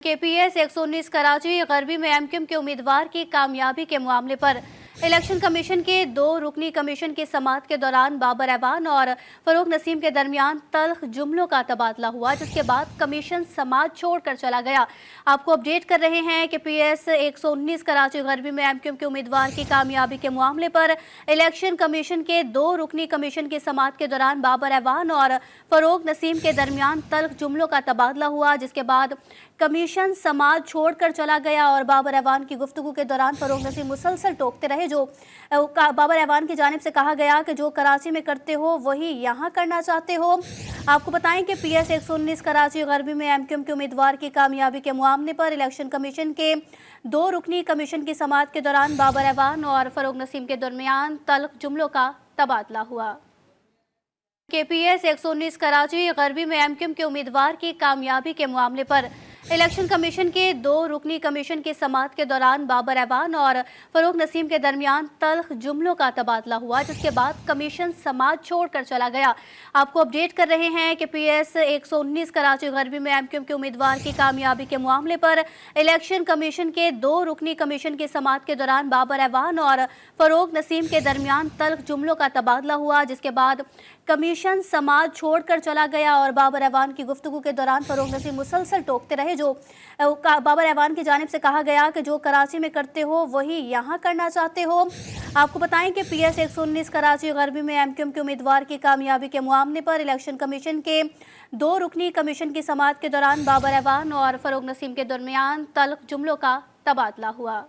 KPS 119 Karachi garbi में MQM के उम्मीदवार की कामयाबी के मामले पर इलेक्शन कमीशन के 2 रुकनी कमीशन की समाअत के दौरान बाबर ऐवान और फरूख नसीम के दरमियान तल्ख जुमलों का तबादला हुआ, जिसके बाद कमीशन समाअत छोड़कर चला गया। आपको अपडेट कर रहे हैं कि KPS 119 कराची गरबी में MQM के उम्मीदवार की कामयाबी के मामले पर इलेक्शन कमीशन के 2 रुकनी कमीशन की समाअत के दौरान बाबर ऐवान और फरूख नसीम के दरमियान तल्ख जुमलों का तबादला हुआ, जिसके बाद कमीशन समाअत छोड़कर चला गया और बाबर ऐवान की गुफ्तगू के दौरान फरूख नसीम मुसलसल टोकते रहे। जो बाबर ऐवान की जानिब से कहा गया कि जो कराची में करते हो वही यहाँ करना चाहते हो। आपको बताएं कि PS 119 कराची गरबी में MQM के उम्मीदवार की कामयाबी के मामले पर इलेक्शन कमीशन के 2 रुकनी कमीशन की समाअत के दौरान बाबर ऐवान और फरूख नसीम के दरमियान तल्ख जुमलों का तबादला हुआ। KPS 119 कराची गरबी में MQM के उम्मीदवार की कामयाबी के मामले पर इलेक्शन कमीशन के 2 रुकनी कमीशन की समाअत के दौरान बाबर ऐवान और फरूख नसीम के दरमियान तल्ख जुमलों का तबादला हुआ, जिसके बाद कमीशन समाअत छोड़कर चला गया। आपको अपडेट कर रहे हैं कि PS 119 कराची गरबी में MQM के उम्मीदवार की कामयाबी के मामले पर इलेक्शन कमीशन के 2 रुकनी कमीशन की समाअत के दौरान बाबर ऐवान और फरूख नसीम के दरमियान तल्ख जुमलों का तबादला हुआ, जिसके बाद कमीशन समाअत छोड़कर चला गया और बाबर ऐवान की गुफ्तगू के दौरान फरूख नसीम मुसलसल टोकते रहे। जो बाबर ऐवान की जानिब से कहा गया कि जो कराची में करते हो वही यहाँ करना चाहते हो। आपको बताएं कि PS 119 कराची गरबी में MQM के उम्मीदवार की कामयाबी के मामले पर इलेक्शन कमीशन के 2 रुकनी कमीशन की समाअत के दौरान बाबर ऐवान और फरूख नसीम के दरमियान तल्ख जुमलों का तबादला हुआ।